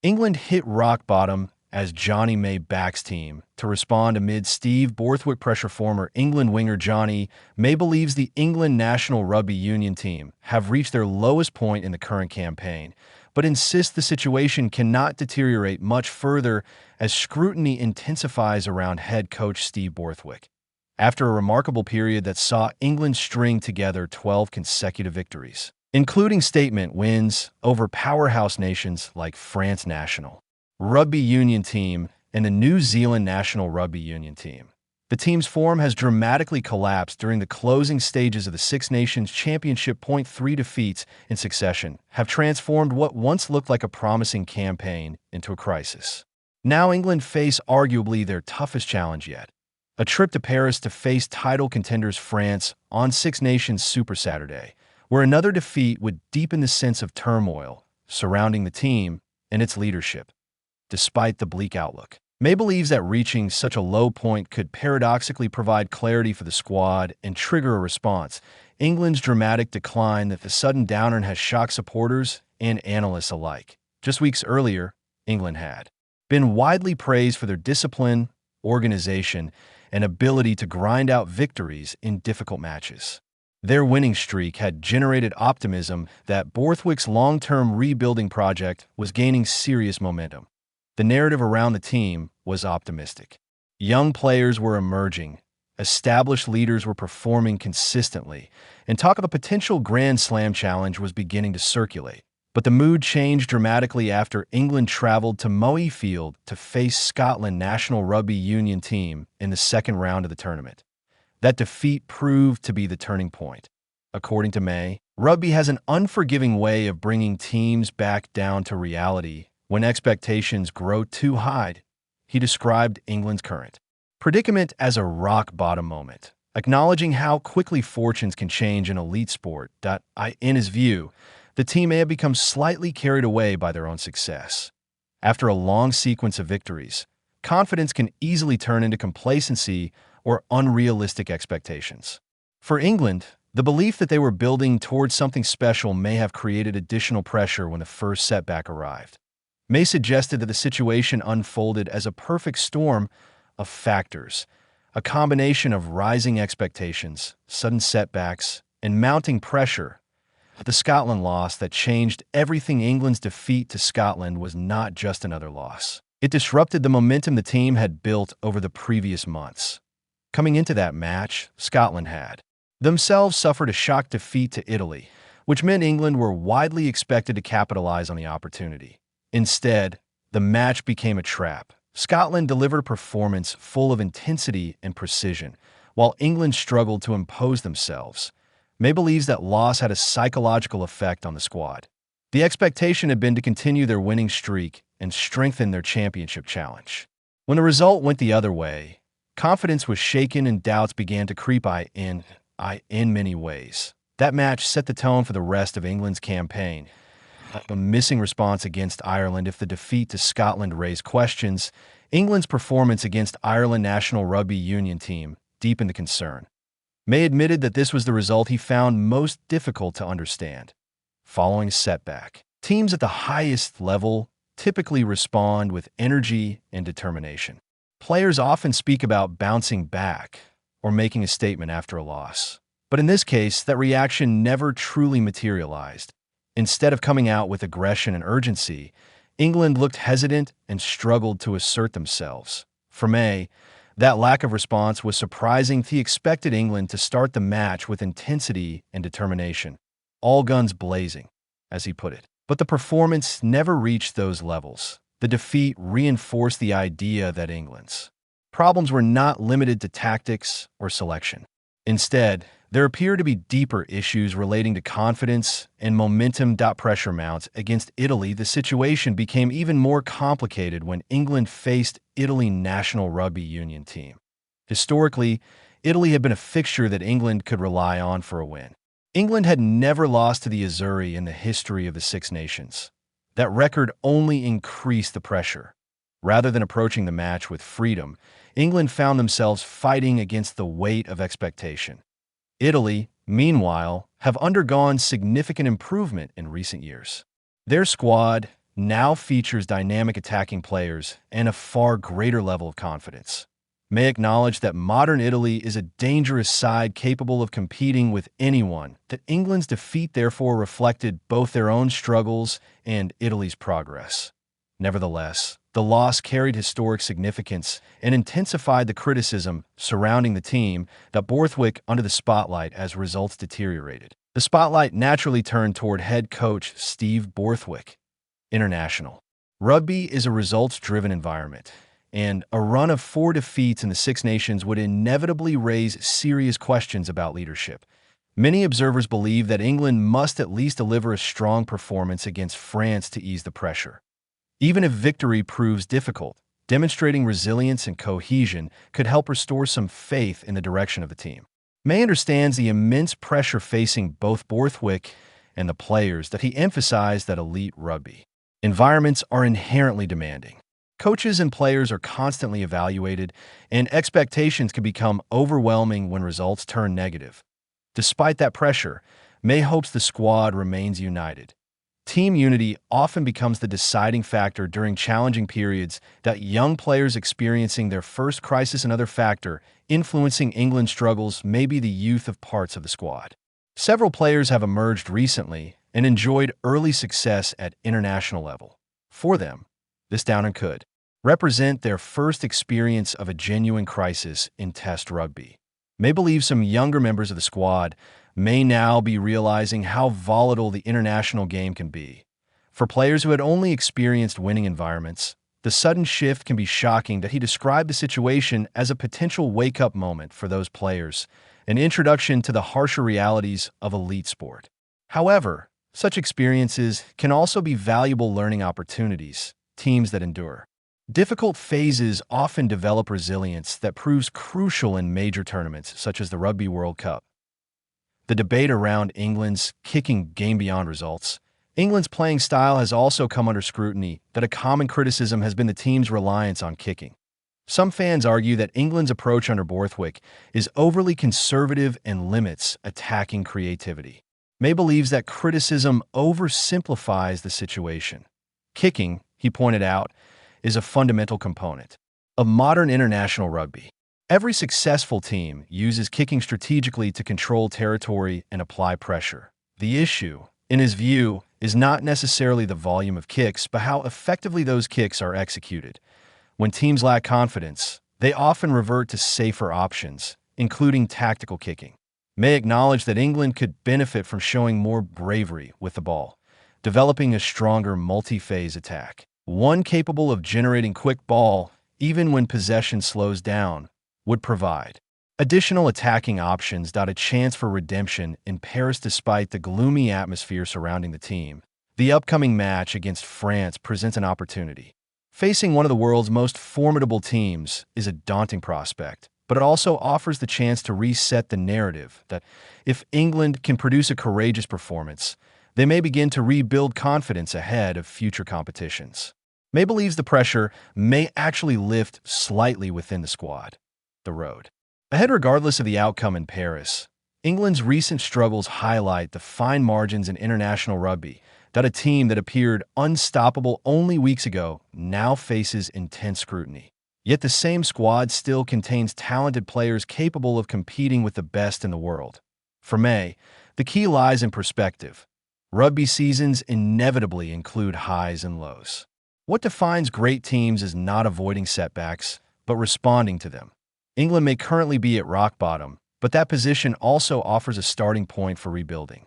England hit rock bottom as Jonny May backs team to respond amid Steve Borthwick pressure. Former England winger Jonny May believes the England national rugby union team have reached their lowest point in the current campaign, but insists the situation cannot deteriorate much further as scrutiny intensifies around head coach Steve Borthwick. After a remarkable period that saw England string together 12 consecutive victories, including statement wins over powerhouse nations like France national rugby union team and the New Zealand national rugby union team. The team's form has dramatically collapsed during the closing stages of the Six Nations Championship. 3 defeats in succession have transformed what once looked like a promising campaign into a crisis. Now England face arguably their toughest challenge yet, a trip to Paris to face title contenders France on Six Nations Super Saturday, where another defeat would deepen the sense of turmoil surrounding the team and its leadership. Despite the bleak outlook, May believes that reaching such a low point could paradoxically provide clarity for the squad and trigger a response. England's dramatic decline that the sudden downturn has shocked supporters and analysts alike. Just weeks earlier, England had been widely praised for their discipline, organization, and ability to grind out victories in difficult matches. Their winning streak had generated optimism that Borthwick's long-term rebuilding project was gaining serious momentum. The narrative around the team was optimistic. Young players were emerging, established leaders were performing consistently, and talk of a potential Grand Slam challenge was beginning to circulate. But the mood changed dramatically after England traveled to Moy Field to face Scotland national rugby union team in the second round of the tournament. That defeat proved to be the turning point. According to May, rugby has an unforgiving way of bringing teams back down to reality when expectations grow too high. He described England's current predicament as a rock-bottom moment, acknowledging how quickly fortunes can change in elite sport. In his view, the team may have become slightly carried away by their own success. After a long sequence of victories, confidence can easily turn into complacency or unrealistic expectations. For England, the belief that they were building towards something special may have created additional pressure when the first setback arrived. May suggested that the situation unfolded as a perfect storm of factors, a combination of rising expectations, sudden setbacks, and mounting pressure. The Scotland loss that changed everything. England's defeat to Scotland was not just another loss. It disrupted the momentum the team had built over the previous months. Coming into that match, Scotland had themselves suffered a shock defeat to Italy, which meant England were widely expected to capitalize on the opportunity. Instead, the match became a trap. Scotland delivered a performance full of intensity and precision, while England struggled to impose themselves. May believes that loss had a psychological effect on the squad. The expectation had been to continue their winning streak and strengthen their championship challenge. When the result went the other way, confidence was shaken and doubts began to creep in many ways. That match set the tone for the rest of England's campaign. A missing response against Ireland. If the defeat to Scotland raised questions, England's performance against Ireland national rugby union team deepened the concern. May admitted that this was the result he found most difficult to understand. Following a setback, teams at the highest level typically respond with energy and determination. Players often speak about bouncing back or making a statement after a loss. But in this case, that reaction never truly materialized. Instead of coming out with aggression and urgency, England looked hesitant and struggled to assert themselves. For May, that lack of response was surprising. He expected England to start the match with intensity and determination, all guns blazing, as he put it. But the performance never reached those levels. The defeat reinforced the idea that England's problems were not limited to tactics or selection. Instead, there appear to be deeper issues relating to confidence and momentum. Pressure mounts against Italy. The situation became even more complicated when England faced Italy national rugby union team. Historically, Italy had been a fixture that England could rely on for a win. England had never lost to the Azzurri in the history of the Six Nations. That record only increased the pressure. Rather than approaching the match with freedom, England found themselves fighting against the weight of expectation. Italy, meanwhile, have undergone significant improvement in recent years. Their squad, now features dynamic attacking players and a far greater level of confidence. May acknowledge that modern Italy is a dangerous side capable of competing with anyone, that England's defeat therefore reflected both their own struggles and Italy's progress. Nevertheless, the loss carried historic significance and intensified the criticism surrounding the team that Borthwick under the spotlight as results deteriorated. The spotlight naturally turned toward head coach Steve Borthwick. International rugby is a results-driven environment, and a run of 4 defeats in the Six Nations would inevitably raise serious questions about leadership. Many observers believe that England must at least deliver a strong performance against France to ease the pressure. Even if victory proves difficult, demonstrating resilience and cohesion could help restore some faith in the direction of the team. May understands the immense pressure facing both Borthwick and the players, that he emphasized that elite rugby environments are inherently demanding. Coaches and players are constantly evaluated, and expectations can become overwhelming when results turn negative. Despite that pressure, May hopes the squad remains united. Team unity often becomes the deciding factor during challenging periods, that young players experiencing their first crisis. Another factor influencing England's struggles may be the youth of parts of the squad. Several players have emerged recently and enjoyed early success at international level. For them, this down and could represent their first experience of a genuine crisis in Test rugby. May believe some younger members of the squad may now be realizing how volatile the international game can be. For players who had only experienced winning environments, the sudden shift can be shocking. That he described the situation as a potential wake-up moment for those players, an introduction to the harsher realities of elite sport. However, such experiences can also be valuable learning opportunities. Teams that endure difficult phases often develop resilience that proves crucial in major tournaments such as the Rugby World Cup. The debate around England's kicking game beyond results. England's playing style has also come under scrutiny. That a common criticism has been the team's reliance on kicking. Some fans argue that England's approach under Borthwick is overly conservative and limits attacking creativity. May believes that criticism oversimplifies the situation. Kicking, he pointed out, is a fundamental component of modern international rugby. Every successful team uses kicking strategically to control territory and apply pressure. The issue, in his view, is not necessarily the volume of kicks, but how effectively those kicks are executed. When teams lack confidence, they often revert to safer options, including tactical kicking. May acknowledge that England could benefit from showing more bravery with the ball, developing a stronger multi-phase attack, one capable of generating quick ball even when possession slows down, would provide additional attacking options. A chance for redemption in Paris. Despite the gloomy atmosphere surrounding the team, the upcoming match against France presents an opportunity. Facing one of the world's most formidable teams is a daunting prospect, but it also offers the chance to reset the narrative. That if England can produce a courageous performance, they may begin to rebuild confidence ahead of future competitions. May believes the pressure may actually lift slightly within the squad. The road ahead. Regardless of the outcome in Paris, England's recent struggles highlight the fine margins in international rugby. That a team that appeared unstoppable only weeks ago now faces intense scrutiny. Yet the same squad still contains talented players capable of competing with the best in the world. For May, the key lies in perspective. Rugby seasons inevitably include highs and lows. What defines great teams is not avoiding setbacks, but responding to them. England may currently be at rock bottom, but that position also offers a starting point for rebuilding.